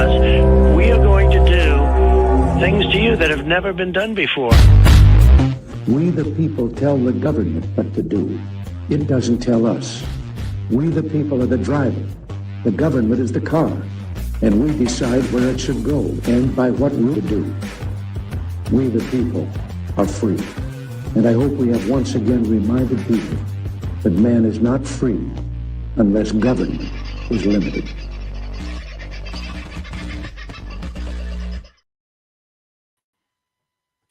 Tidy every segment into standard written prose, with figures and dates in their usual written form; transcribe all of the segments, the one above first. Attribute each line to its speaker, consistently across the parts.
Speaker 1: because we are going to do things to you that have never been done before.
Speaker 2: We the people tell the government what to do. It doesn't tell us. We the people are the driver. The government is the car. And we decide where it should go and by what route to do. We the people are free. And I hope we have once again reminded people that man is not free unless government is limited.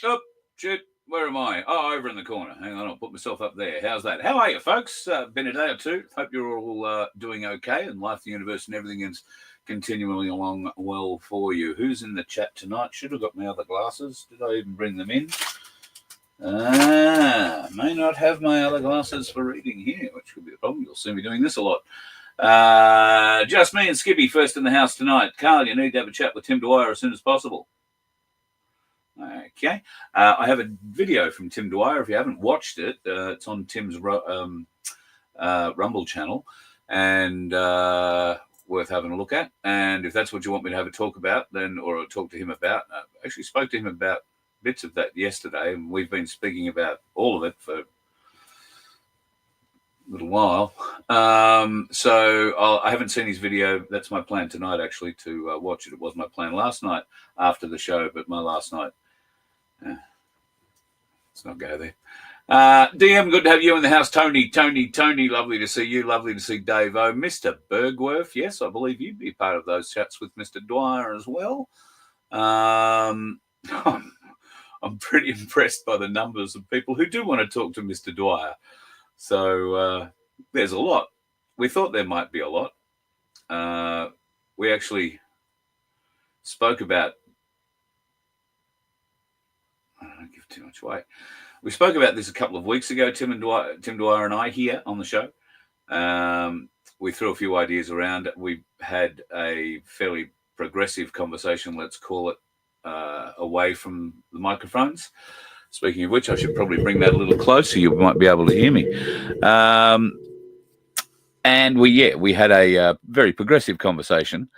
Speaker 3: Oh, shit. Where am I? Oh, over in the corner. Hang on, I'll put myself up there. How's that? How are you, folks? Been a day or two. Hope you're all doing okay and life, the universe, and everything is continuing along well for you. Who's in the chat tonight? Should have got my other glasses. Did I even bring them in? May not have my other glasses for reading here, which could be a problem. You'll see me doing this a lot. Just me and Skippy first in the house tonight. Carl, you need to have a chat with Tim Dwyer as soon as possible. Okay. I have a video from Tim Dwyer. If you haven't watched it, it's on Tim's Rumble channel and worth having a look at. And if that's what you want me to have a talk about, then, or talk to him about, I actually spoke to him about bits of that yesterday, and we've been speaking about all of it for a little while. So I haven't seen his video. That's my plan tonight, actually, to watch it. It was my plan last night after the show, but my last night, let's not go there. DM, good to have you in the house. Tony, lovely to see you. Lovely to see Dave O. Mr. Bergworth, yes, I believe you'd be part of those chats with Mr. Dwyer as well. I'm pretty impressed by the numbers of people who do want to talk to Mr. Dwyer. So there's a lot. We thought there might be a lot. We actually spoke about, I don't give too much away. We spoke about this a couple of weeks ago, Tim Dwyer and I here on the show. We threw a few ideas around. We had a fairly progressive conversation, let's call it, away from the microphones. Speaking of which, I should probably bring that a little closer. You might be able to hear me. And we had a very progressive conversation.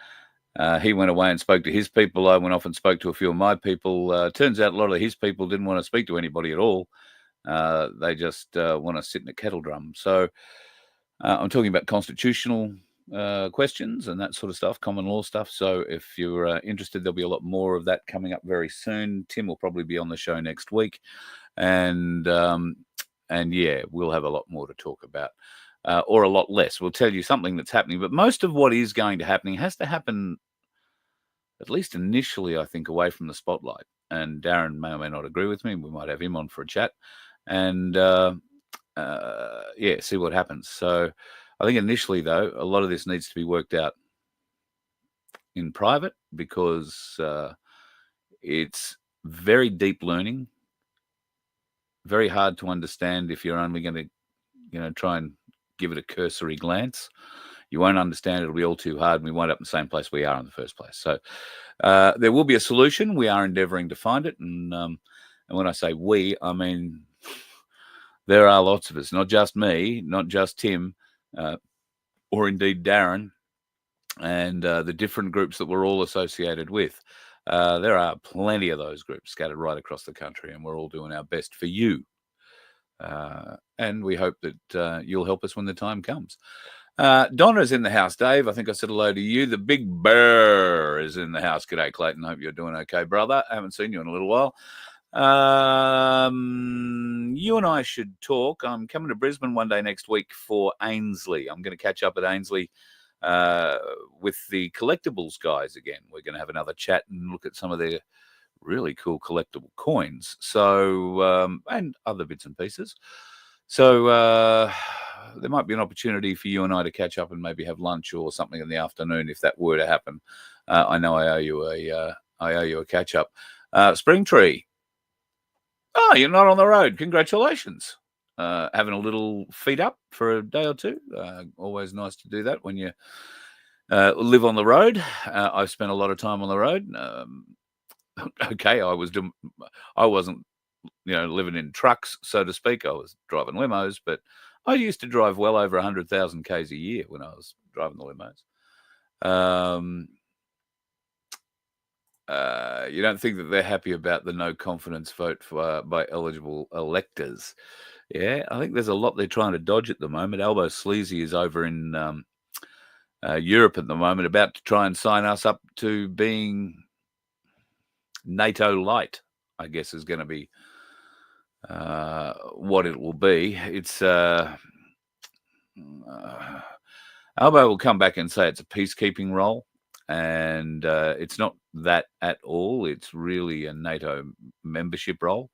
Speaker 3: He went away and spoke to his people. I went off and spoke to a few of my people. Turns out a lot of his people didn't want to speak to anybody at all. They just want to sit in a kettle drum. So I'm talking about constitutional questions and that sort of stuff, common law stuff. So if you're interested, there'll be a lot more of that coming up very soon. Tim will probably be on the show next week, and yeah, we'll have a lot more to talk about, or a lot less. We'll tell you something that's happening, but most of what is going to happen has to happen, at least initially, I think, away from the spotlight. And Darren may or may not agree with me. We might have him on for a chat, and see what happens. So I think initially, though, a lot of this needs to be worked out in private, because it's very deep learning, very hard to understand if you're only going to, try and give it a cursory glance. You won't understand. It'll be all too hard, and we wind up in the same place we are in the first place. So there will be a solution. We are endeavouring to find it. And when I say we, I mean there are lots of us, not just me, not just Tim, or indeed Darren, and the different groups that we're all associated with. There are plenty of those groups scattered right across the country, and we're all doing our best for you. And we hope that you'll help us when the time comes. Donna's in the house, Dave. I think I said hello to you. The Big Bear is in the house. G'day, Clayton. Hope you're doing okay, brother. I haven't seen you in a little while. You and I should talk. I'm coming to Brisbane one day next week for Ainsley. I'm going to catch up at Ainsley with the collectibles guys again. We're going to have another chat and look at some of their really cool collectible coins. So, and other bits and pieces. So there might be an opportunity for you and I to catch up and maybe have lunch or something in the afternoon if that were to happen. I know I owe you a catch up. Spring Tree. Oh, you're not on the road. Congratulations. Having a little feet up for a day or two. Always nice to do that when you live on the road. I've spent a lot of time on the road. Okay, I wasn't, living in trucks, so to speak. I was driving limos, but I used to drive well over 100,000 Ks a year when I was driving the limos. You don't think that they're happy about the no confidence vote by eligible electors. Yeah, I think there's a lot they're trying to dodge at the moment. Albo Sleazy is over in Europe at the moment, about to try and sign us up to being NATO light, I guess is going to be what it will be. It's Albo will come back and say it's a peacekeeping role, and it's not that at all. It's really a NATO membership role.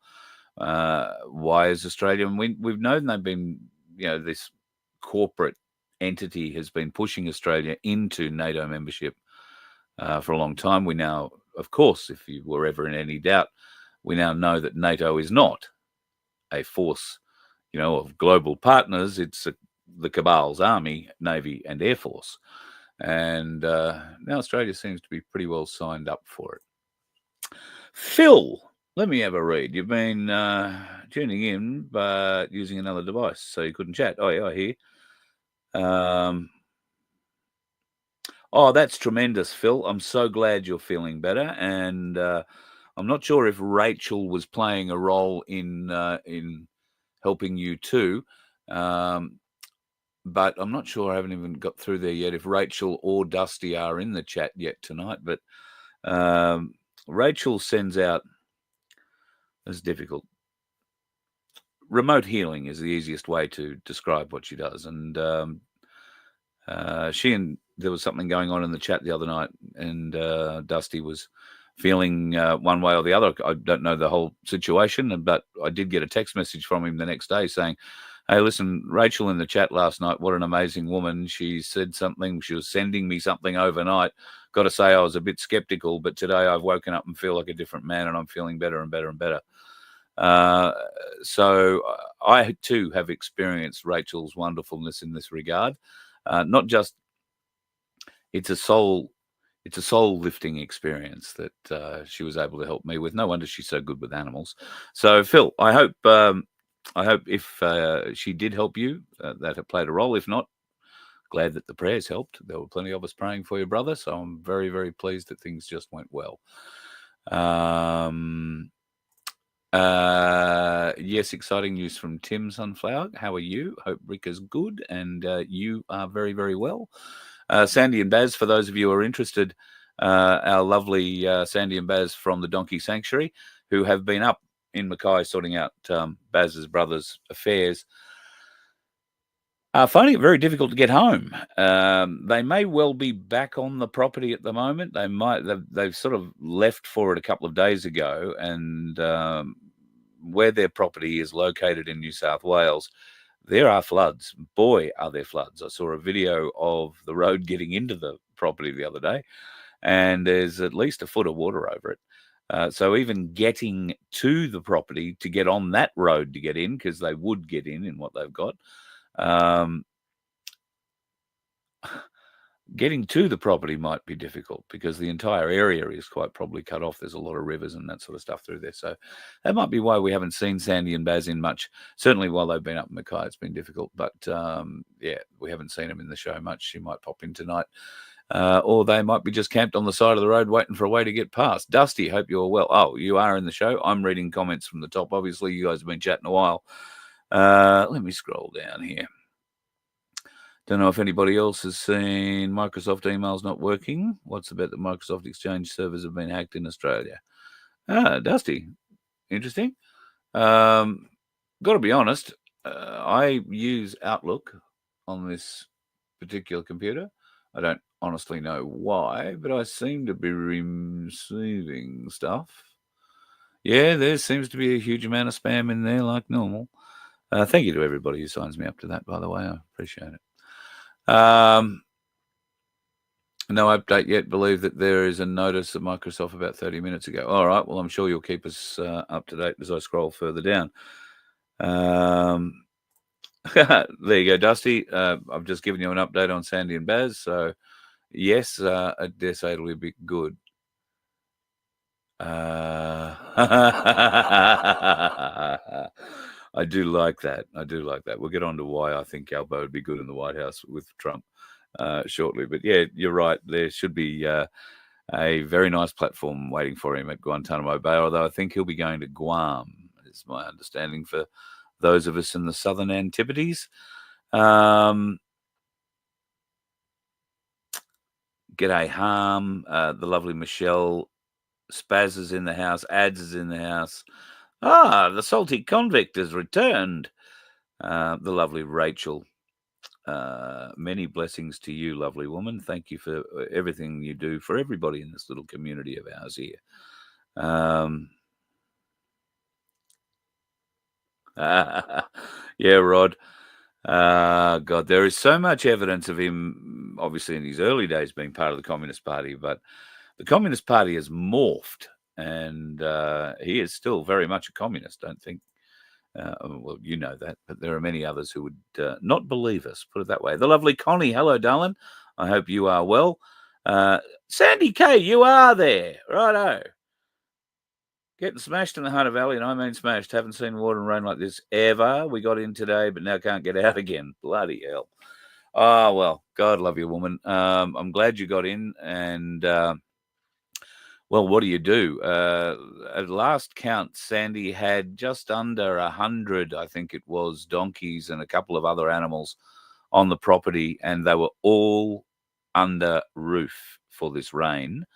Speaker 3: Why is Australia? And we've known they've been, this corporate entity has been pushing Australia into NATO membership for a long time. We now, of course, if you were ever in any doubt, we now know that NATO is not a force, of global partners. It's the cabal's army, navy, and air force. And now Australia seems to be pretty well signed up for it. Phil, let me have a read. You've been tuning in, but using another device, so you couldn't chat. Oh, yeah, I hear. Oh, that's tremendous, Phil. I'm so glad you're feeling better. And I'm not sure if Rachel was playing a role in helping you too. But I'm not sure. I haven't even got through there yet. If Rachel or Dusty are in the chat yet tonight, but Rachel sends out. It's difficult. Remote healing is the easiest way to describe what she does, and there was something going on in the chat the other night, and Dusty was feeling one way or the other. I don't know the whole situation, but I did get a text message from him the next day saying, "Hey, listen, Rachel in the chat last night, what an amazing woman. She said something. She was sending me something overnight. Got to say I was a bit skeptical, but today I've woken up and feel like a different man, and I'm feeling better and better and better." So I too have experienced Rachel's wonderfulness in this regard. Not just it's a soul lifting experience that she was able to help me with. No wonder she's so good with animals. So Phil, I hope if she did help you, that it played a role. If not, glad that the prayers helped. There were plenty of us praying for your brother, so I'm very, very pleased that things just went well. Yes, exciting news from Tim Sunflower. How are you? Hope Rick is good and you are very, very well. Sandy and Baz, for those of you who are interested, our lovely Sandy and Baz from the Donkey Sanctuary, who have been up in Mackay sorting out Baz's brother's affairs, are finding it very difficult to get home. They may well be back on the property at the moment. They've sort of left for it a couple of days ago, and where their property is located in New South Wales, there are floods. Boy, are there floods. I saw a video of the road getting into the property the other day, and there's at least a foot of water over it. So even getting to the property to get on that road to get in, because they would get in what they've got, getting to the property might be difficult because the entire area is quite probably cut off. There's a lot of rivers and that sort of stuff through there. So that might be why we haven't seen Sandy and Baz in much. Certainly while they've been up in Mackay, it's been difficult. But yeah, we haven't seen them in the show much. She might pop in tonight. Or they might be just camped on the side of the road waiting for a way to get past. Dusty, hope you're well. Oh, you are in the show. I'm reading comments from the top. Obviously, you guys have been chatting a while. Let me scroll down here. Don't know if anybody else has seen Microsoft emails not working. What's about the Microsoft Exchange servers have been hacked in Australia? Dusty. Interesting. Got to be honest, I use Outlook on this particular computer. I don't honestly know why, but I seem to be receiving stuff. Yeah, there seems to be a huge amount of spam in there like normal. Thank you to everybody who signs me up to that, by the way. I appreciate it. No update yet. Believe that there is a notice at Microsoft about 30 minutes ago. All right. Well, I'm sure you'll keep us up to date as I scroll further down. There you go, Dusty. I've just given you an update on Sandy and Baz. So, yes, I dare say it'll be a bit good. I do like that. We'll get on to why I think Albo would be good in the White House with Trump shortly. But yeah, you're right. There should be a very nice platform waiting for him at Guantanamo Bay, although I think he'll be going to Guam, is my understanding, for those of us in the southern Antipodes. G'day, Harm. The lovely Michelle. Spaz is in the house. Ads is in the house. The salty convict has returned. The lovely Rachel. Many blessings to you, lovely woman. Thank you for everything you do for everybody in this little community of ours here. Yeah, Rod. God, there is so much evidence of him, obviously, in his early days being part of the Communist Party, but the Communist Party has morphed, and he is still very much a communist, don't think. Well, you know that, but there are many others who would not believe us, put it that way. The lovely Connie, hello, darling. I hope you are well. Sandy K, you are there. Righto. Getting smashed in the Hunter Valley, and I mean smashed. Haven't seen water and rain like this ever. We got in today, but now can't get out again. Bloody hell. Oh, well, God love you, woman. I'm glad you got in, and... well, what do you do? At last count, Sandy had just under 100, I think it was, donkeys and a couple of other animals on the property, and they were all under roof for this rain.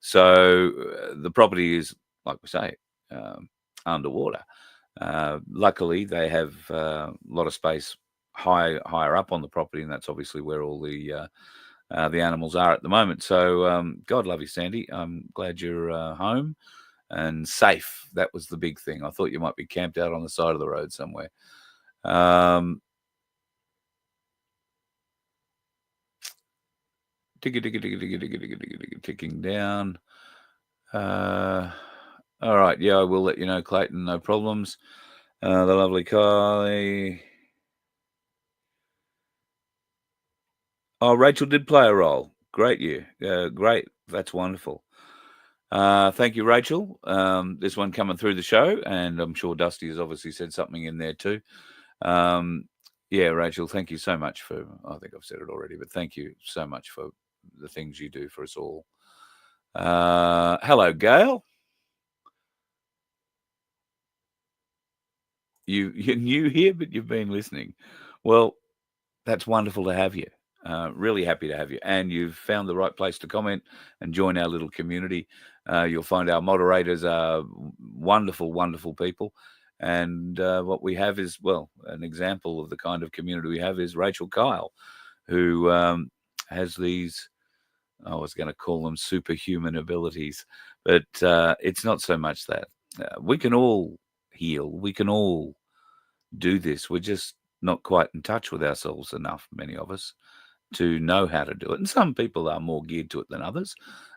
Speaker 3: So the property is, like we say, underwater. Luckily, they have a lot of space higher up on the property, and that's obviously where all the animals are at the moment. So God love you, Sandy. I'm glad you're home and safe. That was the big thing. I thought you might be camped out on the side of the road somewhere. Ticking down. All right. Yeah, I will let you know, Clayton. No problems. The lovely Kylie. Oh, Rachel did play a role. Great year. Great. That's wonderful. Thank you, Rachel. This one coming through the show, and I'm sure Dusty has obviously said something in there too. Yeah, Rachel, thank you so much for, I think I've said it already, but thank you so much for the things you do for us all. Hello, Gail. You're new here, but you've been listening. Well, that's wonderful to have you. Really happy to have you. And you've found the right place to comment and join our little community. You'll find our moderators are wonderful, wonderful people. And what we have is, well, an example of the kind of community we have is Rachel Kyle, who has these, I was going to call them superhuman abilities, but it's not so much that. We can all heal. We can all do this. We're just not quite in touch with ourselves enough, many of us, to know how to do it. And some people are more geared to it than others.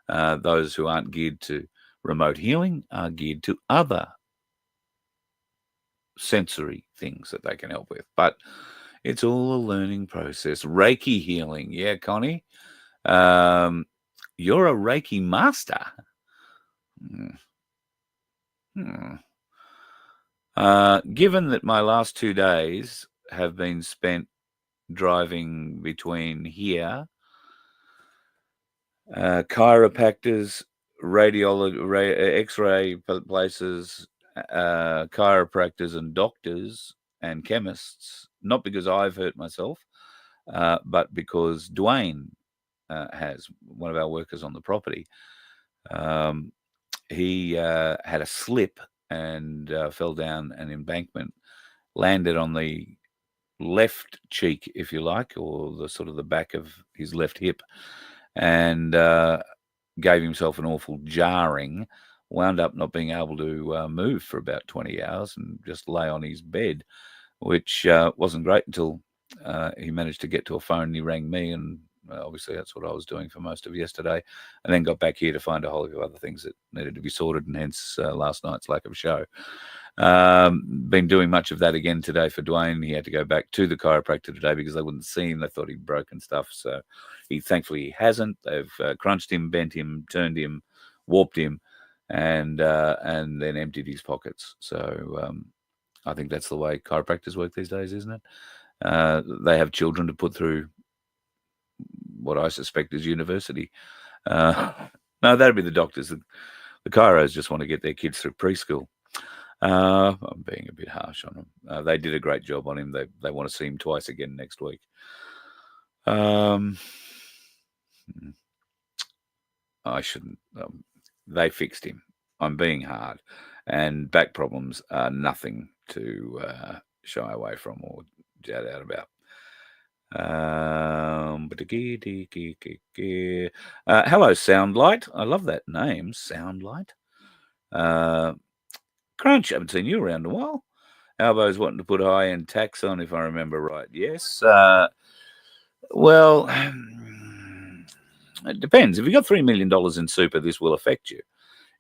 Speaker 3: Those who aren't geared to remote healing are geared to other sensory things that they can help with. But it's all a learning process. Reiki healing. Yeah, Connie. You're a Reiki master. Given that my last 2 days have been spent driving between here, chiropractors, radiology, x-ray places, chiropractors and doctors and chemists, not because I've hurt myself, but because Dwayne has, one of our workers on the property. He had a slip and fell down an embankment, landed on the left cheek, if you like, or the sort of the back of his left hip, and gave himself an awful jarring, wound up not being able to move for about 20 hours and just lay on his bed, which wasn't great until he managed to get to a phone and he rang me, and obviously that's what I was doing for most of yesterday, and then got back here to find a whole heap of other things that needed to be sorted, and hence last night's lack of show. Been doing much of that again today for Dwayne. He had to go back to the chiropractor today because they wouldn't see him. They thought he'd broken stuff. So thankfully he hasn't. They've crunched him, bent him, turned him, warped him, and then emptied his pockets. So I think that's the way chiropractors work these days, isn't it? They have children to put through what I suspect is university. No, that'd be the doctors. The chiros just want to get their kids through preschool. I'm being a bit harsh on them. They did a great job on him. They want to see him twice again next week. I shouldn't. They fixed him. I'm being hard, and back problems are nothing to shy away from or jet out about. Hello, Soundlight. I love that name, Soundlight. Crunch, haven't seen you around a while. Albo's wanting to put high-end tax on, if I remember right. Yes. Well, it depends. If you've got $3 million in super, this will affect you.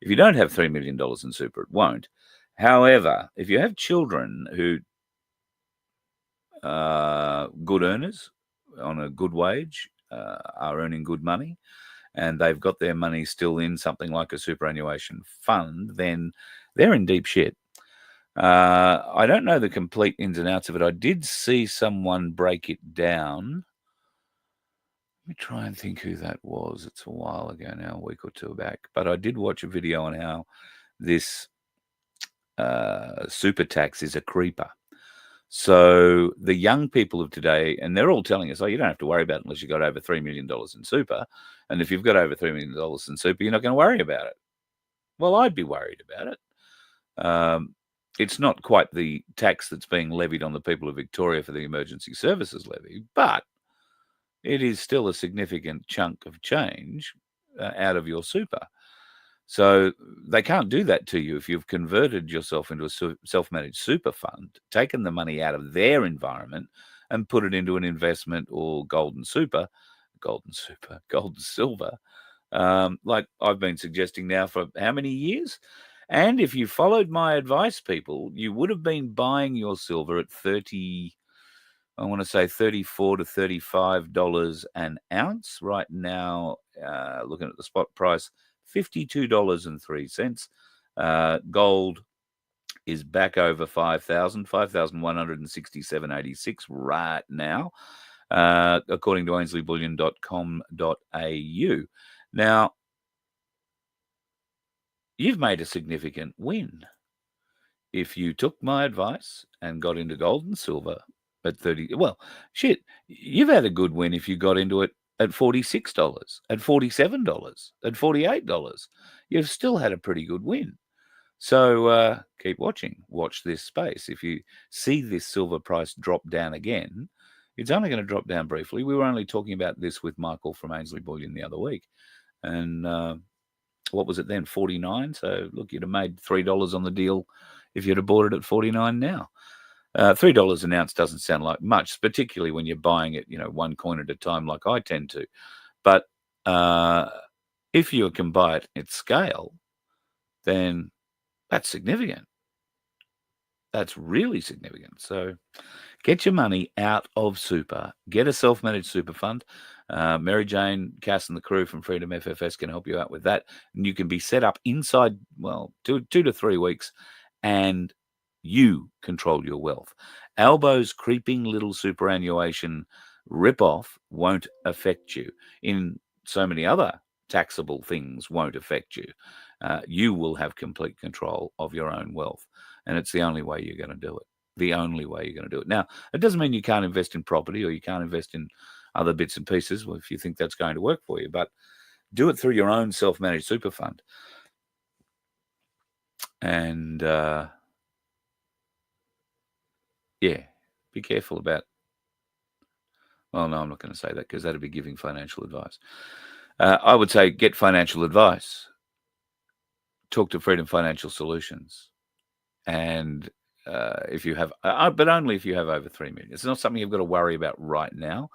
Speaker 3: If you don't have $3 million in super, it won't. However, if you have children who are good earners on a good wage, are earning good money, and they've got their money still in something like a superannuation fund, then they're in deep shit. I don't know the complete ins and outs of it. I did see someone break it down. Let me try and think who that was. It's a while ago now, a week or two back. But I did watch a video on how this super tax is a creeper. So the young people of today, and they're all telling us, oh, you don't have to worry about it unless you've got over $3 million in super. And if you've got over $3 million in super, you're not going to worry about it. Well, I'd be worried about it. It's not quite the tax that's being levied on the people of Victoria for the emergency services levy, but it is still a significant chunk of change out of your super. So they can't do that to you if you've converted yourself into a self-managed super fund, taken the money out of their environment and put it into an investment or gold and silver, like I've been suggesting now for how many years? And if you followed my advice, people, you would have been buying your silver at $34 to $35 an ounce. Right now, looking at the spot price, $52.03. Gold is back over 5,167.86 right now, according to ainsleyBullion.com.au. Now, you've made a significant win if you took my advice and got into gold and silver at 30. Well, shit, you've had a good win if you got into it at $46, at $47, at $48. You've still had a pretty good win. So keep watching. Watch this space. If you see this silver price drop down again, it's only going to drop down briefly. We were only talking about this with Michael from Ainsley Bullion the other week. And what was it then? 49. So look, you'd have made $3 on the deal if you'd have bought it at 49 now. $3 an ounce doesn't sound like much, particularly when you're buying it, one coin at a time like I tend to. But if you can buy it at scale, then that's significant. That's really significant. So get your money out of super. Get a self-managed super fund. Mary Jane, Cass, and the crew from Freedom FFS can help you out with that. And you can be set up inside, 2 to 3 weeks, and you control your wealth. Albo's creeping little superannuation ripoff won't affect you. In so many other taxable things won't affect you. You will have complete control of your own wealth. And it's the only way you're going to do it. The only way you're going to do it. Now, it doesn't mean you can't invest in property or you can't invest in other bits and pieces if you think that's going to work for you. But do it through your own self-managed super fund. And, be careful about... Well, no, I'm not going to say that because that'd be giving financial advice. I would say get financial advice. Talk to Freedom Financial Solutions. And if you have, but only if you have over 3 million. It's not something you've got to worry about right now,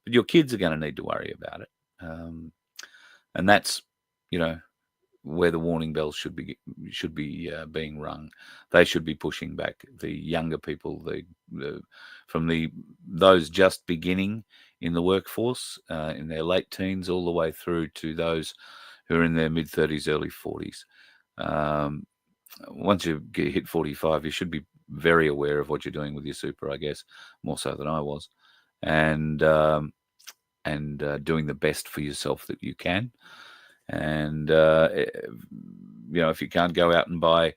Speaker 3: but your kids are going to need to worry about it. And that's, where the warning bells should be being rung. They should be pushing back the younger people, those just beginning in the workforce, in their late teens, all the way through to those who are in their mid-30s, early 40s. Once you hit 45, you should be very aware of what you're doing with your super, I guess, more so than I was, and doing the best for yourself that you can. And, if you can't go out and buy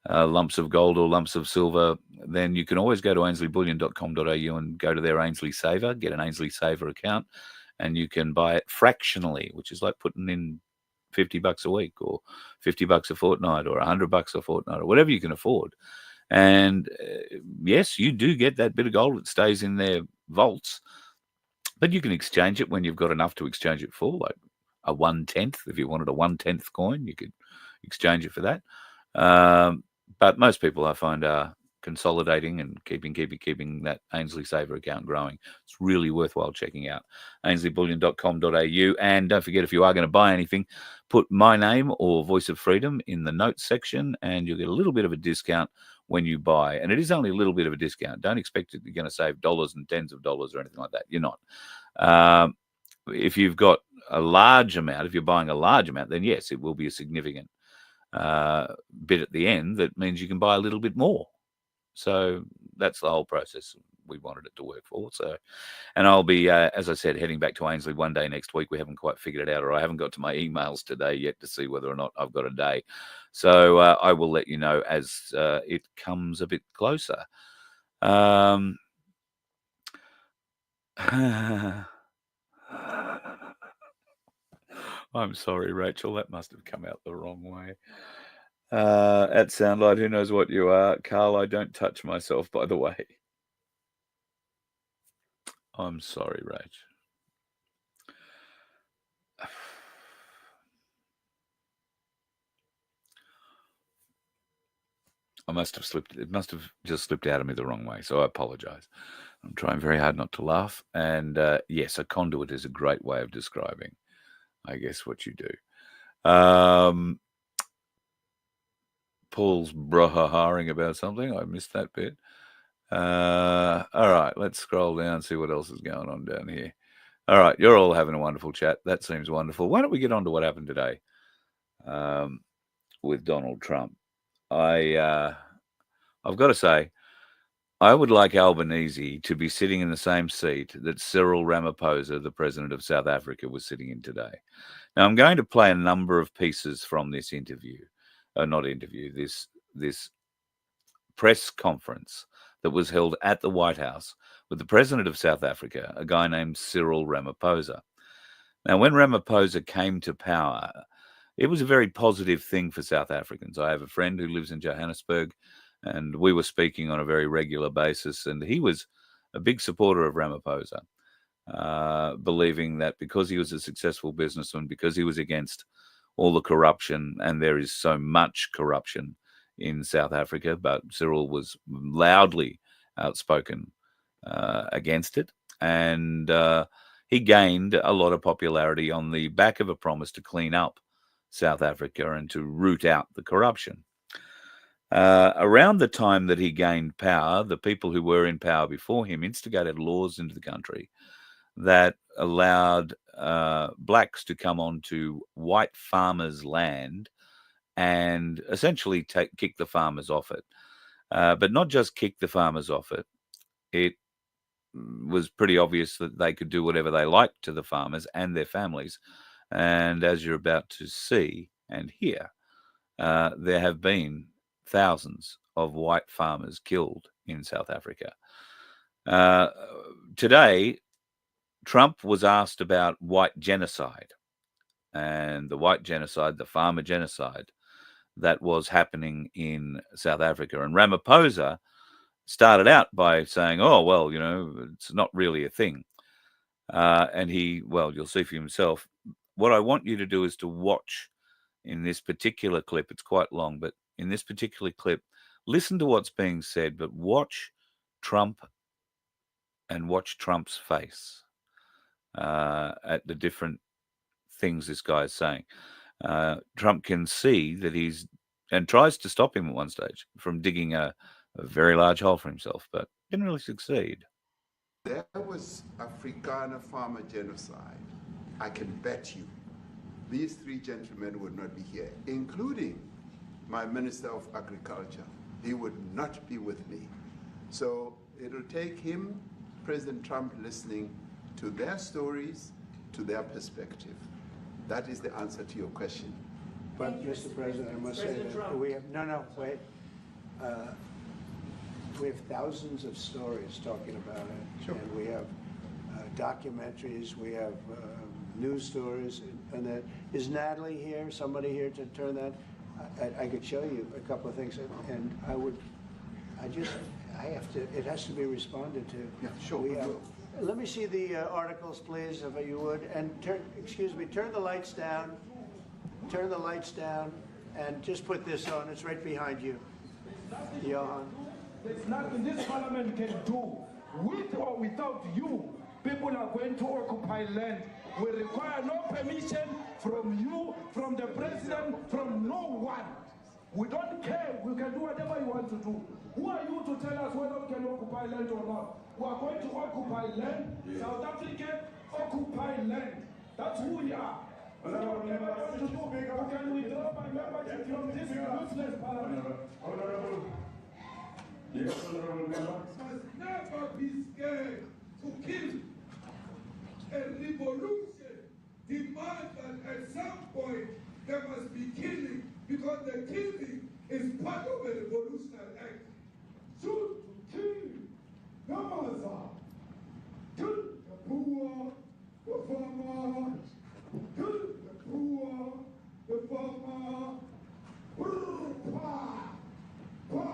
Speaker 3: lumps of gold or lumps of silver, then you can always go to ainslieBullion.com.au and go to their Ainsley Saver, get an Ainsley Saver account, and you can buy it fractionally, which is like putting in $50 a week or $50 a fortnight or $100 a fortnight or whatever you can afford. And yes, you do get that bit of gold that stays in their vaults, but you can exchange it when you've got enough to exchange it for, like a 1/10. If you wanted a 1/10 coin, you could exchange it for that. But most people, I find, are consolidating and keeping that Ainsley Saver account growing. It's really worthwhile checking out ainslieBullion.com.au. And don't forget, if you are going to buy anything, put my name or Voice of Freedom in the notes section, and you'll get a little bit of a discount when you buy. And it is only a little bit of a discount. Don't expect that you're going to save dollars and tens of dollars or anything like that. You're not. If you've got a large amount, if you're buying a large amount, then yes, it will be a significant bit at the end. That means you can buy a little bit more. So that's the whole process we wanted it to work for. So, and I'll be, as I said, heading back to Ainslie one day next week. We haven't quite figured it out, or I haven't got to my emails today yet to see whether or not I've got a day. So I will let you know as it comes a bit closer. I'm sorry, Rachel. That must have come out the wrong way. At Soundlight, who knows what you are? Carl, I don't touch myself, by the way. I'm sorry, Rach. I must have slipped. It must have just slipped out of me the wrong way. So I apologize. I'm trying very hard not to laugh. And yes, a conduit is a great way of describing, I guess, what you do. Paul's brahaharing about something. I missed that bit. All right, let's scroll down, see what else is going on down here. All right, you're all having a wonderful chat. That seems wonderful. Why don't we get on to what happened today with Donald Trump? I've got to say, I would like Albanese to be sitting in the same seat that Cyril Ramaphosa, the president of South Africa, was sitting in today. Now, I'm going to play a number of pieces from this this press conference that was held at the White House with the president of South Africa, a guy named Cyril Ramaphosa. Now, when Ramaphosa came to power, it was a very positive thing for South Africans. I have a friend who lives in Johannesburg, and we were speaking on a very regular basis, and he was a big supporter of Ramaphosa, believing that because he was a successful businessman, because he was against all the corruption, and there is so much corruption in South Africa, but Cyril was loudly outspoken against it, and he gained a lot of popularity on the back of a promise to clean up South Africa and to root out the corruption. Around the time that he gained power, the people who were in power before him instigated laws into the country that allowed blacks to come onto white farmers' land and essentially kick the farmers off it. But not just kick the farmers off it. It was pretty obvious that they could do whatever they liked to the farmers and their families. And as you're about to see and hear, there have been thousands of white farmers killed in South Africa. Today, Trump was asked about white genocide and the white genocide, the farmer genocide that was happening in South Africa. And Ramaphosa started out by saying, oh, well, it's not really a thing. And you'll see for himself. What I want you to do is to watch in this particular clip. It's quite long, but in this particular clip, listen to what's being said, but watch Trump and watch Trump's face at the different things this guy is saying. Trump can see that and tries to stop him at one stage from digging a very large hole for himself, but didn't really succeed.
Speaker 4: There was Afrikaner farmer genocide. I can bet you these three gentlemen would not be here, including my Minister of Agriculture. He would not be with me. So it'll take him, President Trump, listening to their stories, to their perspective. That is the answer to your question.
Speaker 2: But, Mr. President, I must say that we have, wait. We have thousands of stories talking about it.
Speaker 4: Sure.
Speaker 2: And we have documentaries, we have news stories, and that. Is Natalie here, somebody here to turn that? I could show you a couple of things, and it has to be responded to.
Speaker 4: Yeah, sure.
Speaker 2: Let me see the articles, please, if you would, and turn the lights down, and just put this on, it's right behind you, Johan.
Speaker 5: There's nothing this parliament can do. With or without you, people are going to occupy land. We require no permission from you, from the president, from no one. We don't care. We can do whatever you want to do. Who are you to tell us whether we can occupy land or not? We are going to occupy land. Yeah. South Africa occupy land. That's who we are. So whatever you want to do, we can withdraw my membership from this useless parliament.
Speaker 6: Yes, honorable member. Must never be scared to kill. A revolution demands that at some point there must be killing, because the killing is part of a revolutionary act. Shoot to kill the mother, kill the poor, the farmer, kill the poor, the farmer, pa, pa.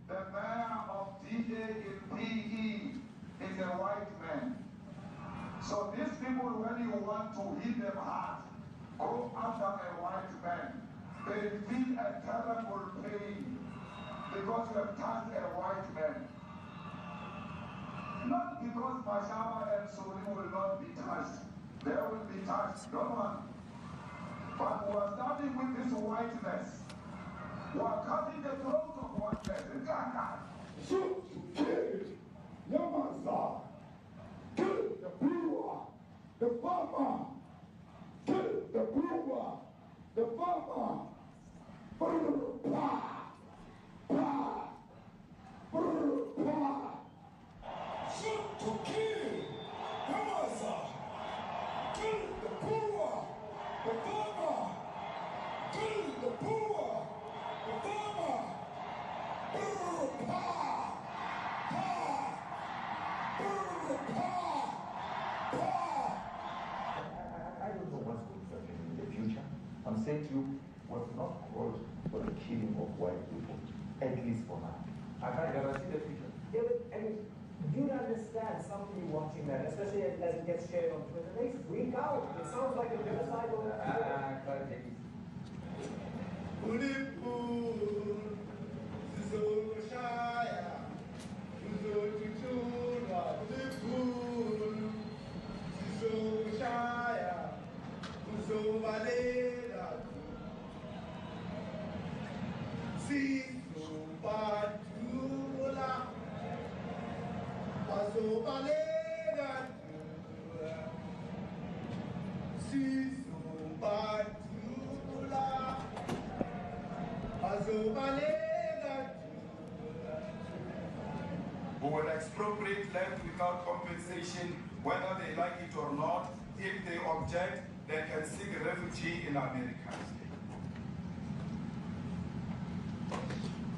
Speaker 7: The mayor of DA in PE is a white man. So these people, when you want to hit them hard, go after a white man. They feel a terrible pain because you have touched a white man. Not because Mashaba and Suri will not be touched. They will be touched, no one. But we are starting with this whiteness. We are cutting the throat of whiteness.
Speaker 6: Shoot to kill Yamaza. Kill the brewer, the farmer. Kill the brewer, the farmer. Shoot to kill Yamaza. Kill the brewer, the farmer. Kill the brewer, the farmer.
Speaker 8: I don't know what's going to happen in the future. I'm saying to you, we have not called for the killing of white people, at least for now. I can't guarantee the future.
Speaker 9: Yeah, but I mean, you'd understand somebody watching that, especially as it gets shared on Twitter. They freak out. It sounds like a genocidal.
Speaker 7: Who will expropriate land without compensation, whether they like it or not. If they object, they can seek refugee in America.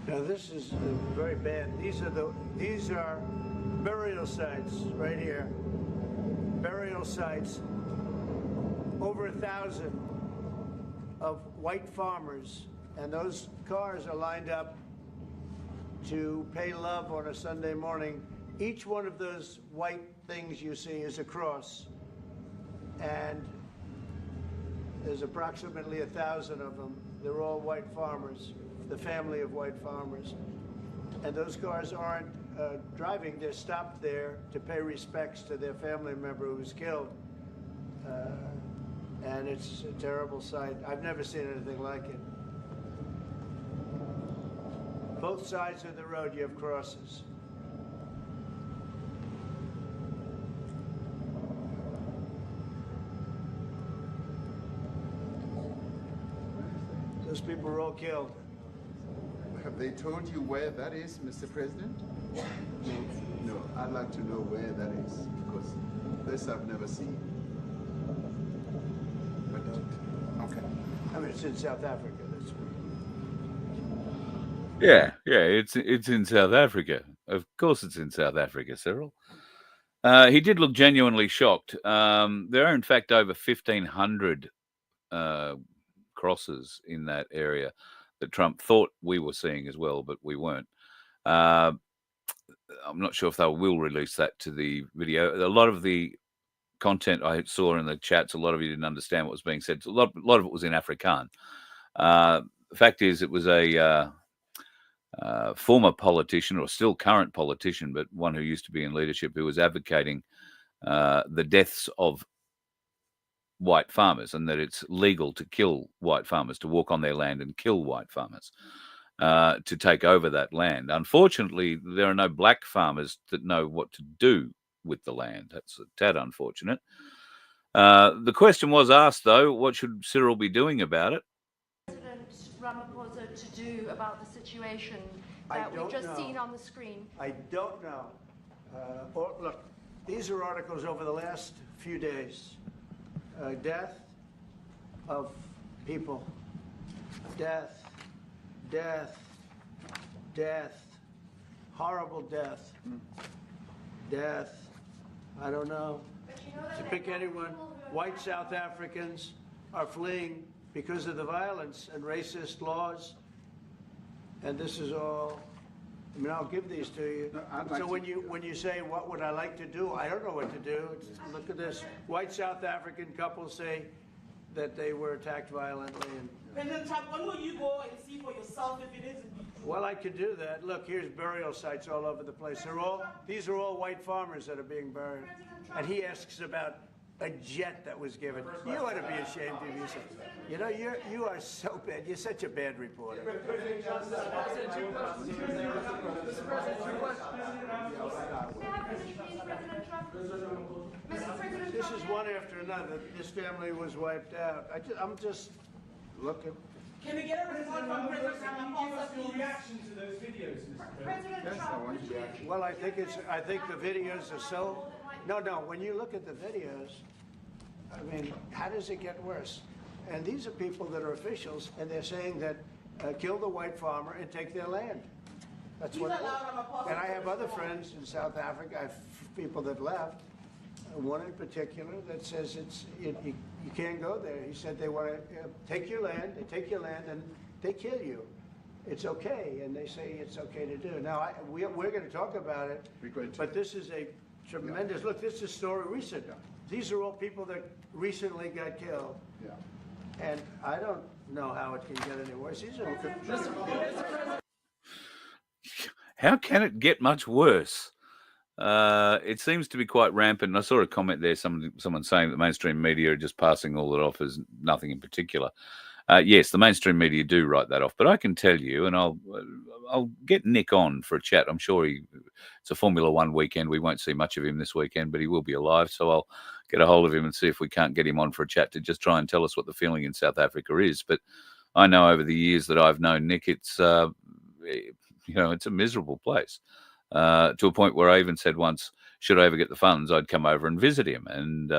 Speaker 2: Now this is very bad. These are burial sites right here. Burial sites. Over 1,000 of white farmers, and those cars are lined up to pay love on a Sunday morning. Each one of those white things you see is a cross, and there's approximately 1,000 of them. They're all white farmers, the family of white farmers. And those cars aren't driving, they're stopped there to pay respects to their family member who was killed. And it's a terrible sight. I've never seen anything like it. Both sides of the road, you have crosses.
Speaker 10: people were all killed.
Speaker 4: Have they told you where that is, Mr. President? No, I'd like to know where that is, because this I've never seen. But, okay.
Speaker 10: I mean, it's in South Africa. That's
Speaker 3: Yeah, it's in South Africa. Of course it's in South Africa, Cyril. He did look genuinely shocked. There are, in fact, over 1,500 crosses in that area that Trump thought we were seeing as well, but we weren't. I'm not sure if they will release that to the video. A lot of the content I saw in the chats, a lot of you didn't understand what was being said. A lot of it was in Afrikaans. The fact is, it was a former politician, or still current politician, but one who used to be in leadership, who was advocating the deaths of white farmers, and that it's legal to kill white farmers, to walk on their land and kill white farmers, to take over that land. Unfortunately, there are no black farmers that know what to do with the land. That's a tad unfortunate. The question was asked, though, what should Cyril be doing about it?
Speaker 11: President Ramaphosa to do about the situation that we've just seen on the screen?
Speaker 10: I don't know. Look, these are articles over the last few days. Death of people. Death. Horrible death. Death. I don't know. To pick anyone, white South Africans are fleeing because of the violence and racist laws. And this is all, I mean, I'll give these to you.
Speaker 4: No,
Speaker 10: so when you say, what would I like to do? I don't know what to do. Look at this. White South African couples say that they were attacked violently.
Speaker 12: President Trump, when will you go and see for yourself if it isn't?
Speaker 10: Well, I could do that. Look, here's burial sites all over the place. These are all white farmers that are being buried. And he asks about a jet that was given. You ought to be ashamed of yourself. You know, you are so bad. You're such a bad reporter. This is one after another. This family was wiped out. I'm just looking.
Speaker 12: Can we get a report from President Ramaphosa?
Speaker 5: Your reaction to those videos, Mr. President?
Speaker 12: President Trump.
Speaker 10: Well, I think the videos are so. No. When you look at the videos, I mean, how does it get worse? And these are people that are officials, and they're saying that kill the white farmer and take their land. That's what. And I have other friends in South Africa. I have people that left. One in particular that says you can't go there. He said they want to take your land. They take your land and they kill you. It's okay, and they say it's okay to do. Now we're going to talk about it, but this is a tremendous look. This is a story recent. These are all people that recently got killed.
Speaker 4: Yeah.
Speaker 10: And I don't know how it can get any worse. These are.
Speaker 3: How can it get much worse? It seems to be quite rampant. I saw a comment there, someone saying that mainstream media are just passing all that off as nothing in particular. Yes, the mainstream media do write that off, but I can tell you, and I'll get Nick on for a chat. I'm sure it's a Formula One weekend. We won't see much of him this weekend, but he will be alive, so I'll get a hold of him and see if we can't get him on for a chat to just try and tell us what the feeling in South Africa is. But I know over the years that I've known Nick, it's it's a miserable place. To a point where I even said once, should I ever get the funds, I'd come over and visit him. And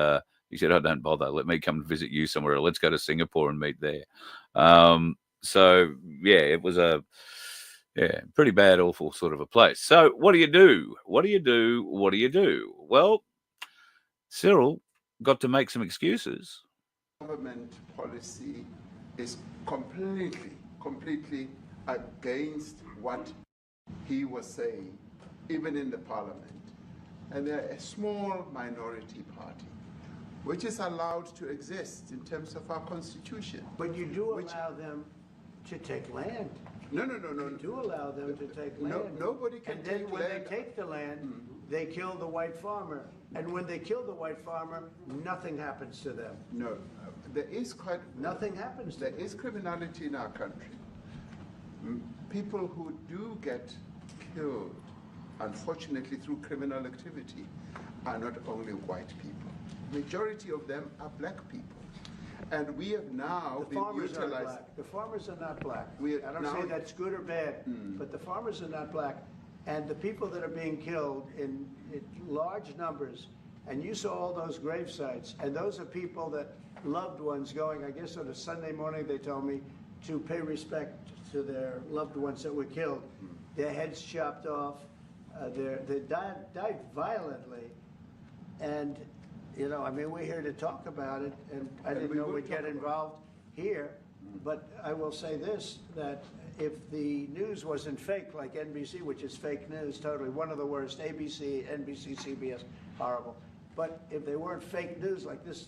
Speaker 3: he said, oh, don't bother. Let me come and visit you somewhere. Let's go to Singapore and meet there. So, yeah, it was a pretty bad, awful sort of a place. So what do you do? What do you do? Well, Cyril got to make some excuses.
Speaker 4: Government policy is completely against what he was saying, even in the parliament. And they're a small minority party, which is allowed to exist in terms of our constitution.
Speaker 10: But you do allow them to take land.
Speaker 4: No.
Speaker 10: You do allow them to take land.
Speaker 4: Nobody can take land.
Speaker 10: And then when they take the land, they kill the white farmer. And when they kill the white farmer, nothing happens to them.
Speaker 4: No, there is
Speaker 10: nothing happens to them.
Speaker 4: There is criminality in our country. People who do get killed, unfortunately, through criminal activity, are not only white people. Majority of them are black people. And we have now
Speaker 10: The
Speaker 4: been
Speaker 10: farmers are
Speaker 4: utilized.
Speaker 10: black. The farmers are not black.
Speaker 4: We
Speaker 10: I don't
Speaker 4: now-
Speaker 10: say that's good or bad, but the farmers are not black. And the people that are being killed in large numbers, and you saw all those grave sites, and those are people that loved ones going, I guess on a Sunday morning, they told me, to pay respect to their loved ones that were killed. Their heads chopped off. They died violently. And, you know, I mean, we're here to talk about it, and I didn't know we'd get involved here. But I will say this, that if the news wasn't fake, like NBC, which is fake news, totally, one of the worst, ABC, NBC, CBS, horrible. But if they weren't fake news like this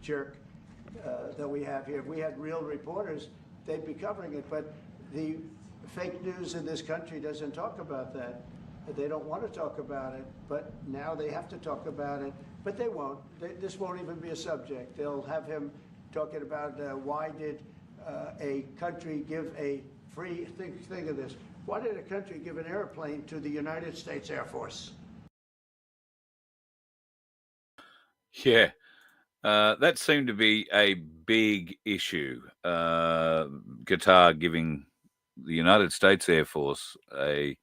Speaker 10: jerk that we have here, if we had real reporters, they'd be covering it. But the fake news in this country doesn't talk about that. They don't want to talk about it, but now they have to talk about it. But they won't. This won't even be a subject. They'll have him talking about why did a country give a free, think of this, why did a country give an airplane to the United States Air Force?
Speaker 3: Yeah, that seemed to be a big issue. Qatar giving the United States Air Force I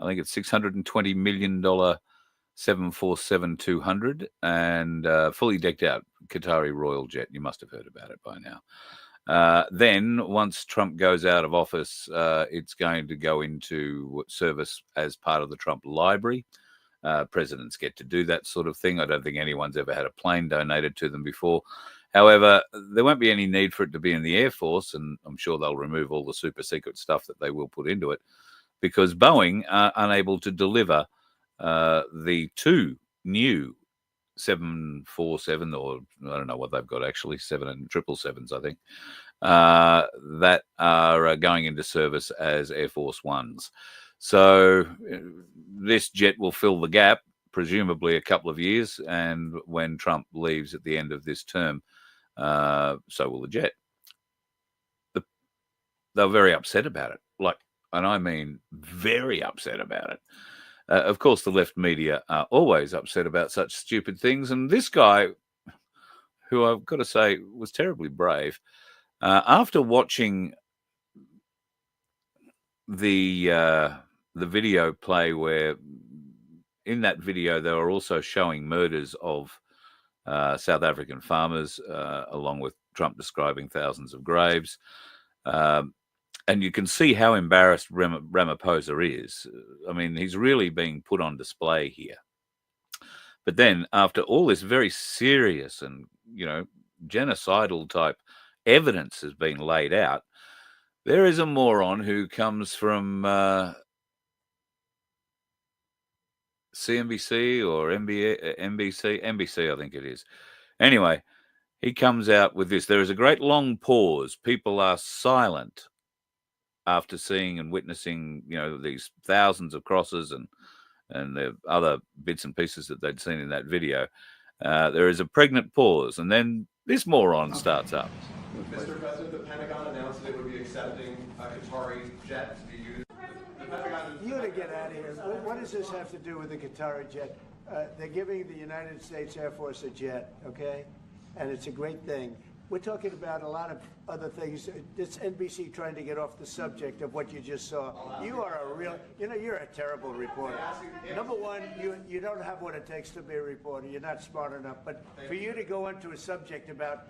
Speaker 3: think it's $620 million 747-200 and fully decked out Qatari Royal Jet. You must have heard about it by now. Then once Trump goes out of office, it's going to go into service as part of the Trump library. Presidents get to do that sort of thing. I don't think anyone's ever had a plane donated to them before. However, there won't be any need for it to be in the Air Force, and I'm sure they'll remove all the super secret stuff that they will put into it, because Boeing are unable to deliver the two new 747, or I don't know what they've got actually, 7 and 777s, I think, that are going into service as Air Force Ones. So this jet will fill the gap, presumably a couple of years, and when Trump leaves at the end of this term, so will the jet. They're very upset about it, and I mean very upset about it. Of course, the left media are always upset about such stupid things, and this guy, who I've got to say was terribly brave, after watching the video play, where in that video they were also showing murders of South African farmers, along with Trump describing thousands of graves. And you can see how embarrassed Ramaphosa is. I mean, he's really being put on display here. But then after all this very serious and, genocidal type evidence has been laid out, there is a moron who comes from CNBC or NBC, I think it is. Anyway, he comes out with this. There is a great long pause. People are silent after seeing and witnessing, these thousands of crosses and the other bits and pieces that they'd seen in that video. There is a pregnant pause, and then this moron starts up.
Speaker 13: Mr. President, the Pentagon announced that it would be accepting a Qatari jet to be used.
Speaker 10: You got to get out of here. What does this have to do with the Qatari jet? They're giving the United States Air Force a jet, okay? And it's a great thing. We're talking about a lot of other things. It's NBC trying to get off the subject of what you just saw. You are a real, you're a terrible reporter. Number one, you don't have what it takes to be a reporter. You're not smart enough. But for you to go into a subject about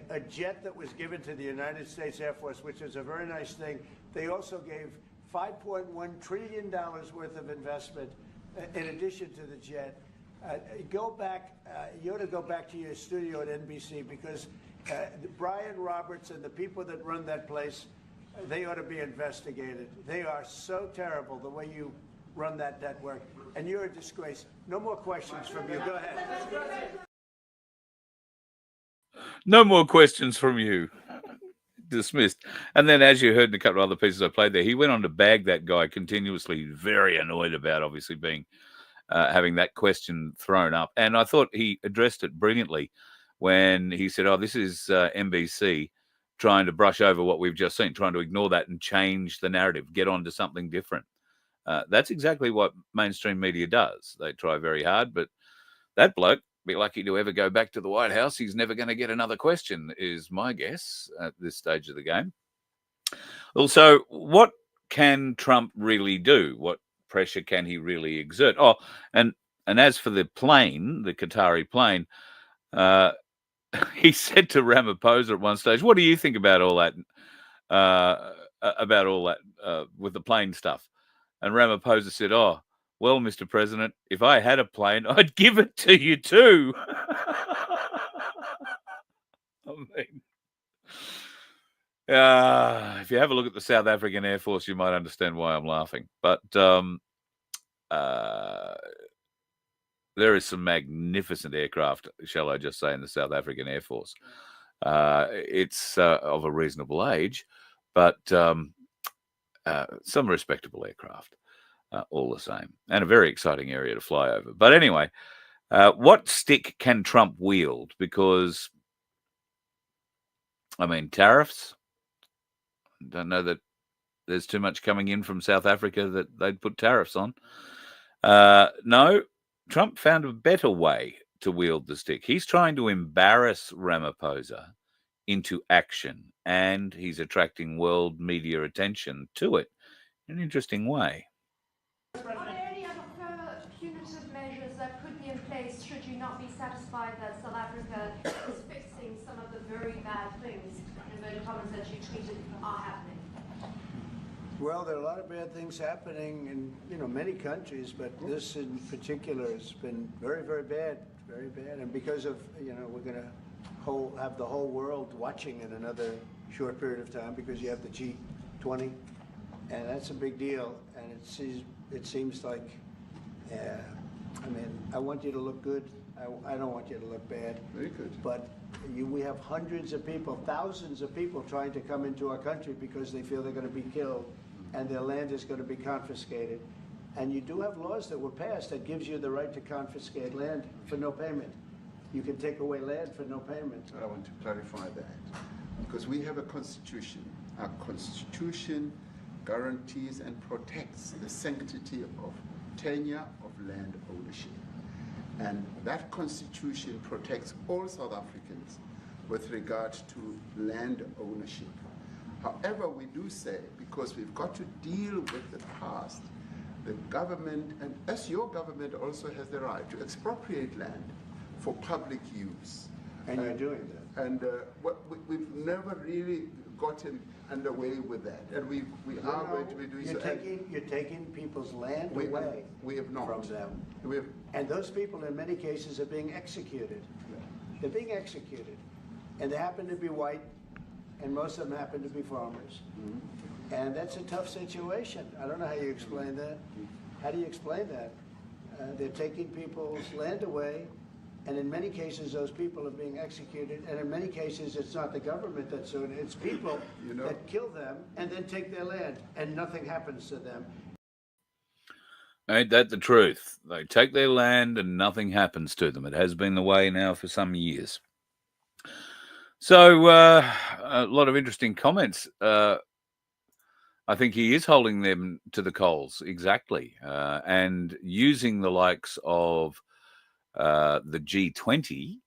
Speaker 10: a jet that was given to the United States Air Force, which is a very nice thing. They also gave $5.1 trillion worth of investment in addition to the jet. Go back, you ought to go back to your studio at NBC, because Brian Roberts and the people that run that place, they ought to be investigated. They are so terrible the way you run that network, and you're a disgrace. No more questions from you. Go ahead.
Speaker 3: No more questions from you. Dismissed. And then, as you heard in a couple of other pieces I played there, he went on to bag that guy continuously, very annoyed about obviously being having that question thrown up. And I thought he addressed it brilliantly when he said, this is NBC trying to brush over what we've just seen, trying to ignore that and change the narrative, get on to something different. That's exactly what mainstream media does. They try very hard, but that bloke be lucky to ever go back to the White House. He's never going to get another question, is my guess at this stage of the game. Also, what can Trump really do? What pressure can he really exert? Oh, and as for the plane, the Qatari plane, he said to Ramaphosa at one stage, "What do you think about all that? With the plane stuff?" And Ramaphosa said, "Oh, well, Mr. President, if I had a plane, I'd give it to you too." I mean, if you have a look at the South African Air Force, you might understand why I'm laughing. But there is some magnificent aircraft, shall I just say, in the South African Air Force. It's of a reasonable age, but some respectable aircraft, all the same, and a very exciting area to fly over. But anyway, what stick can Trump wield? Because, I mean, tariffs, don't know that there's too much coming in from South Africa that they'd put tariffs on. No, Trump found a better way to wield the stick. He's trying to embarrass Ramaphosa into action, and he's attracting world media attention to it in an interesting way.
Speaker 11: Are there any other punitive measures that could be in place should you not be satisfied that South Africa is fixing some of the very bad things, in inverted commas, that you tweeted are happening?
Speaker 10: Well, there are a lot of bad things happening in many countries, but this in particular has been very, very bad, very bad. And because of we're going to have the whole world watching in another short period of time, because you have the G20, and that's a big deal. And it seems like, I mean, I want you to look good. I don't want you to look bad.
Speaker 4: Very good.
Speaker 10: But we have hundreds of people, thousands of people trying to come into our country because they feel they're going to be killed and their land is going to be confiscated. And you do have laws that were passed that gives you the right to confiscate land for no payment. You can take away land for no payment.
Speaker 4: I want to clarify that, because we have a constitution. Our constitution guarantees and protects the sanctity of tenure of land ownership. And that constitution protects all South Africans with regard to land ownership. However, we do say, because we've got to deal with the past, the government, and as your government also has the right to expropriate land for public use.
Speaker 10: And you're doing that.
Speaker 4: And we've never really gotten underway with that. And we are going to be doing so.
Speaker 10: You're taking people's land away.
Speaker 4: We have not.
Speaker 10: From them. And those people in many cases are being executed. Yeah. They're being executed. And they happen to be white, and most of them happen to be farmers. Mm-hmm. And that's a tough situation. I don't know how you explain that. How do you explain that? They're taking people's land away, and in many cases those people are being executed, and in many cases it's not the government that's doing it, it's people that kill them and then take their land, and nothing happens to them.
Speaker 3: Ain't that the truth? They take their land and nothing happens to them. It has been the way now for some years. So, a lot of interesting comments. I think he is holding them to the coals, exactly, and using the likes of the G20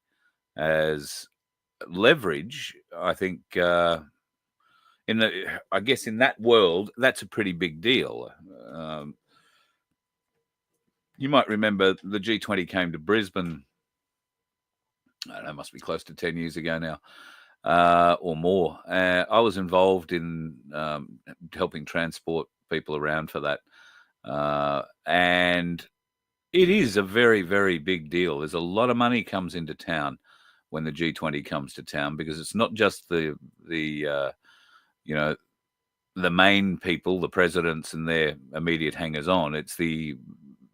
Speaker 3: as leverage. I think I guess in that world, that's a pretty big deal. You might remember the G20 came to Brisbane, I don't know, must be close to 10 years ago now, or more. I was involved in helping transport people around for that. And it is a very, very big deal. There's a lot of money comes into town when the G20 comes to town, because it's not just the main people, the presidents and their immediate hangers-on. It's the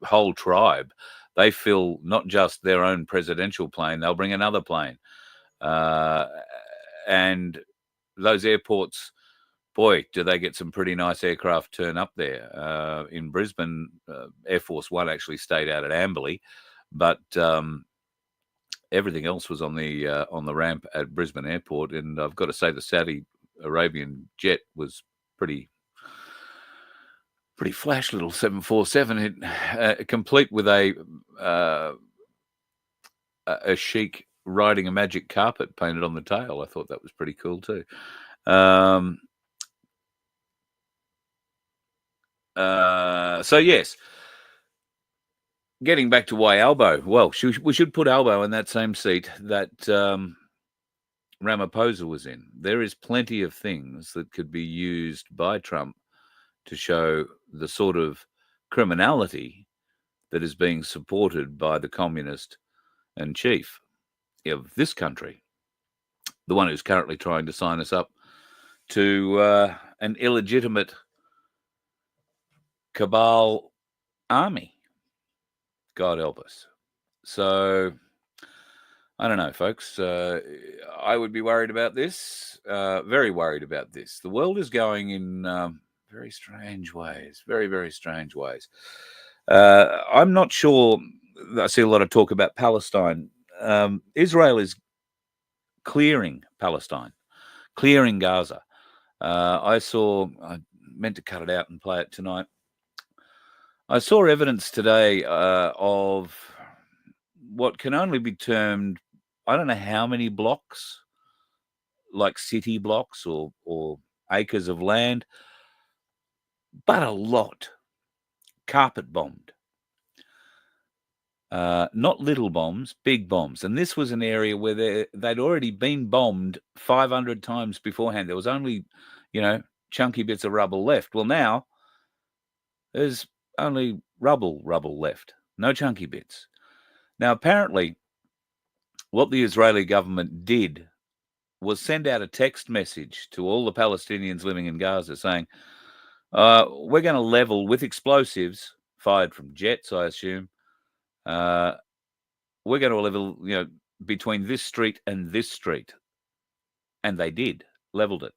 Speaker 3: whole tribe. They fill not just their own presidential plane, they'll bring another plane. And those airports, boy, do they get some pretty nice aircraft turn up there. In Brisbane, Air Force One actually stayed out at Amberley, but everything else was on the ramp at Brisbane Airport. And I've got to say, the Saudi Arabian jet was pretty flash little 747, complete with a a sheik riding a magic carpet painted on the tail. I thought that was pretty cool too. So yes, getting back to why Albo. Well, we should put Albo in that same seat that Ramaphosa was in. There is plenty of things that could be used by Trump to show the sort of criminality that is being supported by the communist and chief of this country, the one who's currently trying to sign us up to an illegitimate cabal army. God help us. So, I don't know, folks. I would be worried about this, very worried about this. The world is going in very strange ways, very, very strange ways. I'm not sure. I see a lot of talk about Palestine. Israel is clearing Palestine, clearing Gaza. I meant to cut it out and play it tonight. I saw evidence today of what can only be termed, I don't know how many blocks, like city blocks or acres of land, but a lot carpet bombed. Not little bombs, big bombs. And this was an area where they'd already been bombed 500 times beforehand. There was only, chunky bits of rubble left. Well, now there's only rubble left, no chunky bits. Now, apparently, what the Israeli government did was send out a text message to all the Palestinians living in Gaza saying, we're going to level with explosives fired from jets, I assume. We're going to level, between this street and this street. And they did, leveled it.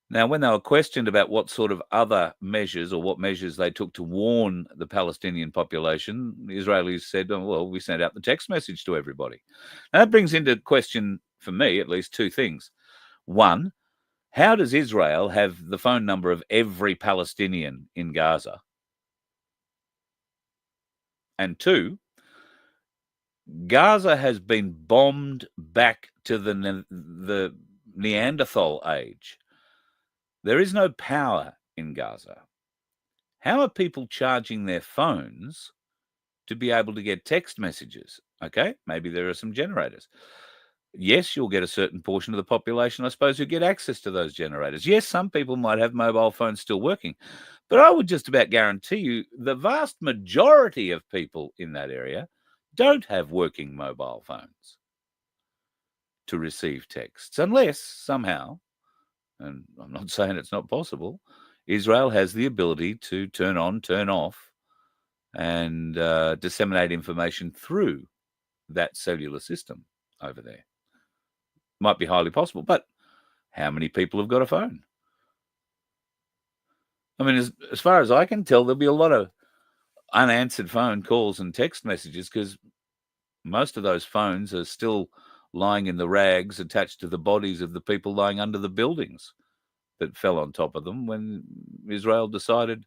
Speaker 3: Now, when they were questioned about what sort of other measures or what measures they took to warn the Palestinian population, the Israelis said, well, we sent out the text message to everybody. Now, that brings into question, for me, at least two things. One, how does Israel have the phone number of every Palestinian in Gaza? And two, Gaza has been bombed back to the Neanderthal age. There is no power in Gaza. How are people charging their phones to be able to get text messages? Okay, maybe there are some generators. Yes, you'll get a certain portion of the population, I suppose, who get access to those generators. Yes, some people might have mobile phones still working. But I would just about guarantee you the vast majority of people in that area don't have working mobile phones to receive texts, unless somehow, and I'm not saying it's not possible, Israel has the ability to turn on, turn off, and disseminate information through that cellular system over there. Might be highly possible, but how many people have got a phone? I mean, as far as I can tell, there'll be a lot of unanswered phone calls and text messages because most of those phones are still lying in the rags attached to the bodies of the people lying under the buildings that fell on top of them when Israel decided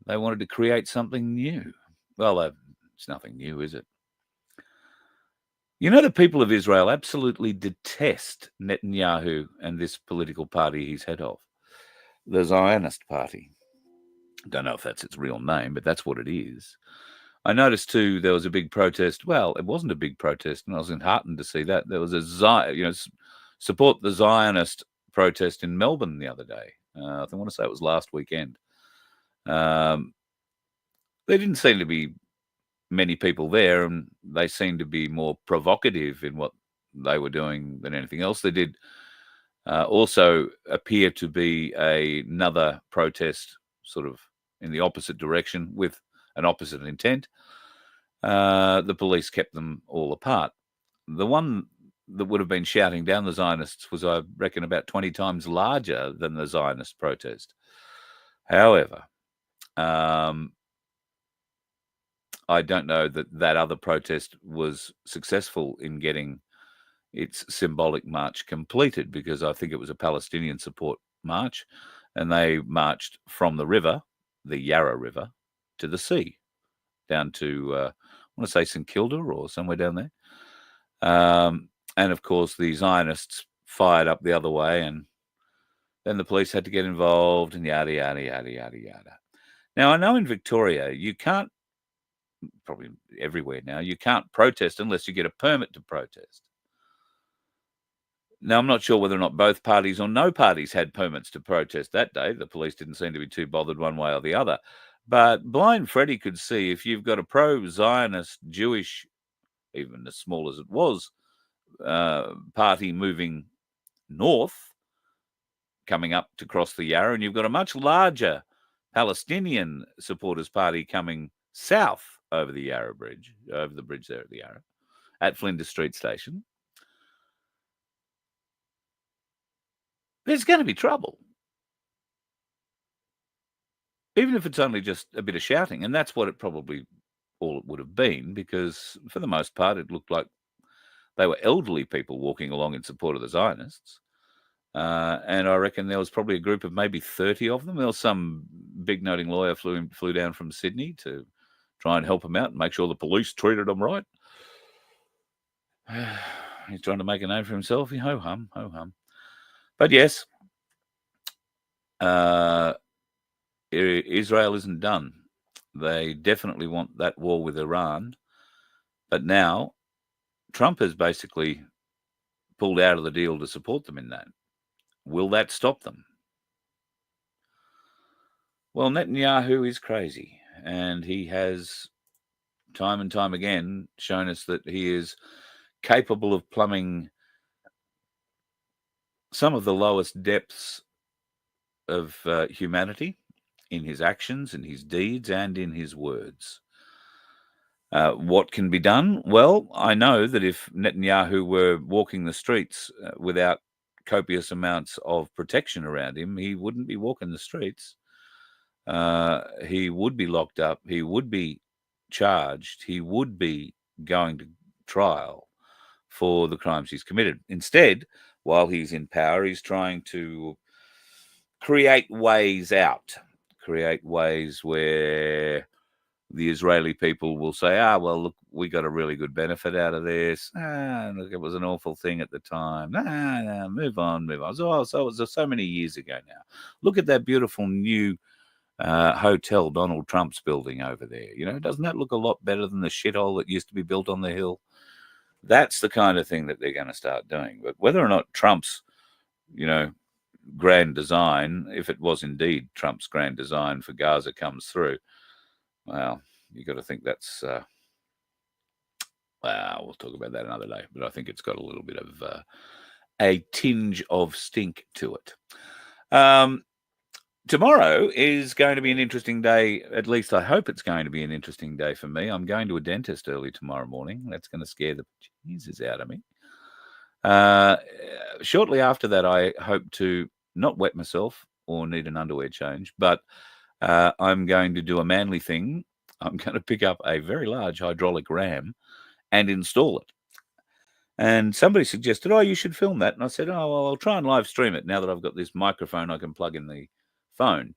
Speaker 3: they wanted to create something new. Well, it's nothing new, is it? The people of Israel absolutely detest Netanyahu and this political party he's head of, the Zionist Party. Don't know if that's its real name, but that's what it is. I noticed, too, there was a big protest. Well, it wasn't a big protest, and I was heartened to see that. There was a support the Zionist protest in Melbourne the other day. I want to say it was last weekend. There didn't seem to be many people there, and they seemed to be more provocative in what they were doing than anything else. They did also appear to be another protest sort of in the opposite direction with an opposite intent. The police kept them all apart. The one that would have been shouting down the Zionists was, I reckon, about 20 times larger than the Zionist protest. However, I don't know that other protest was successful in getting its symbolic march completed, because I think it was a Palestinian support march, and they marched from the river, the Yarra River, to the sea, down to want to say St Kilda or somewhere down there. And of course, the Zionists fired up the other way, and then the police had to get involved, and yada, yada, yada, yada, yada. Now, I know in Victoria, you can't, probably everywhere now, you can't protest unless you get a permit to protest. Now, I'm not sure whether or not both parties or no parties had permits to protest that day. The police didn't seem to be too bothered one way or the other. But blind Freddie could see if you've got a pro-Zionist, Jewish, even as small as it was, party moving north, coming up to cross the Yarra, and you've got a much larger Palestinian supporters party coming south over the Yarra Bridge, over the bridge there at the Yarra, at Flinders Street Station, there's going to be trouble. Even if it's only just a bit of shouting, and that's what it probably all it would have been, because for the most part it looked like they were elderly people walking along in support of the Zionists. And I reckon there was probably a group of maybe 30 of them. There was some big-noting lawyer flew down from Sydney to try and help them out and make sure the police treated them right. He's trying to make a name for himself. Ho-hum, ho-hum. But yes, Israel isn't done. They definitely want that war with Iran. But now Trump has basically pulled out of the deal to support them in that. Will that stop them? Well, Netanyahu is crazy, and he has time and time again shown us that he is capable of plumbing some of the lowest depths of humanity in his actions, in his deeds, and in his words. What can be done? Well, I know that if Netanyahu were walking the streets without copious amounts of protection around him, he wouldn't be walking the streets. He would be locked up. He would be charged. He would be going to trial for the crimes he's committed. Instead, while he's in power, he's trying to create ways out, create ways where the Israeli people will say, well, look, we got a really good benefit out of this. Look, it was an awful thing at the time. Move on. So it was so many years ago now. Look at that beautiful new hotel Donald Trump's building over there. You know, doesn't that look a lot better than the shithole that used to be built on the hill? That's the kind of thing that they're going to start doing. But whether or not Trump's, grand design, if it was indeed Trump's grand design for Gaza comes through, well, you got to think that's, we'll talk about that another day, but I think it's got a little bit of a tinge of stink to it. Tomorrow is going to be an interesting day. At least I hope it's going to be an interesting day for me. I'm going to a dentist early tomorrow morning. That's going to scare the Jesus out of me. Shortly after that, I hope to not wet myself or need an underwear change, but I'm going to do a manly thing. I'm going to pick up a very large hydraulic ram and install it. And somebody suggested, you should film that. And I said, well, I'll try and live stream it now that I've got this microphone I can plug in the phone.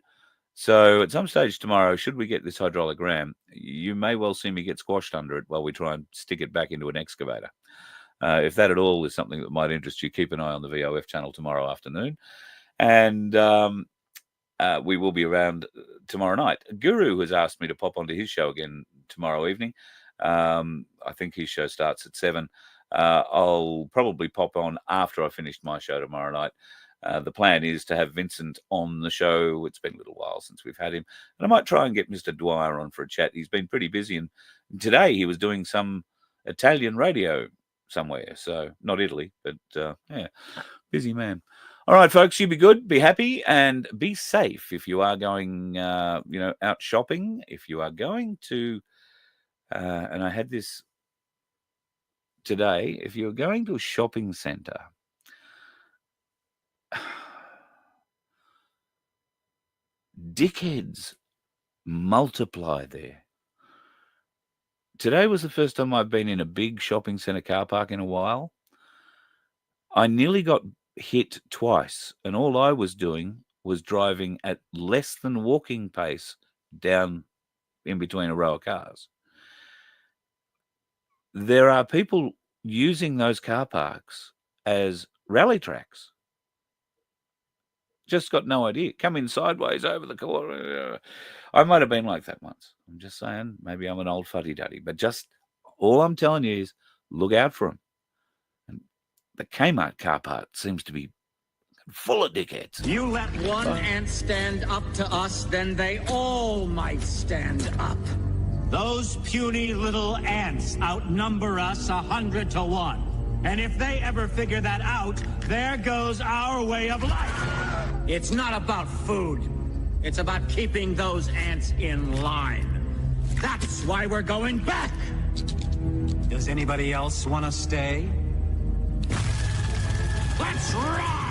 Speaker 3: So at some stage tomorrow, should we get this hydraulic ram, you may well see me get squashed under it while we try and stick it back into an excavator. If that at all is something that might interest you, keep an eye on the VOF channel tomorrow afternoon. And we will be around tomorrow night. Guru has asked me to pop onto his show again tomorrow evening. I think his show starts at 7. I'll probably pop on after I finished my show tomorrow night. The plan is to have Vincent on the show. It's been a little while since we've had him. And I might try and get Mr. Dwyer on for a chat. He's been pretty busy. And today he was doing some Italian radio somewhere. So not Italy, but busy man. All right, folks, you be good, be happy, and be safe if you are going, out shopping. If you are going to, and I had this today, if you're going to a shopping centre, dickheads multiply there. Today was the first time I've been in a big shopping centre car park in a while. I nearly got hit twice, and all I was doing was driving at less than walking pace down in between a row of cars. there are people using those car parks as rally tracks. Just got no idea. Come in sideways over the corner. I might have been like that once. I'm just saying, maybe I'm an old fuddy-duddy. But just all I'm telling you is look out for them. And the Kmart car park seems to be full of dickheads.
Speaker 14: You let one ant stand up to us, then they all might stand up. Those puny little ants outnumber us 100 to 1. And if they ever figure that out, there goes our way of life. It's not about food. It's about keeping those ants in line. That's why we're going back. Does anybody else want to stay? Let's rock!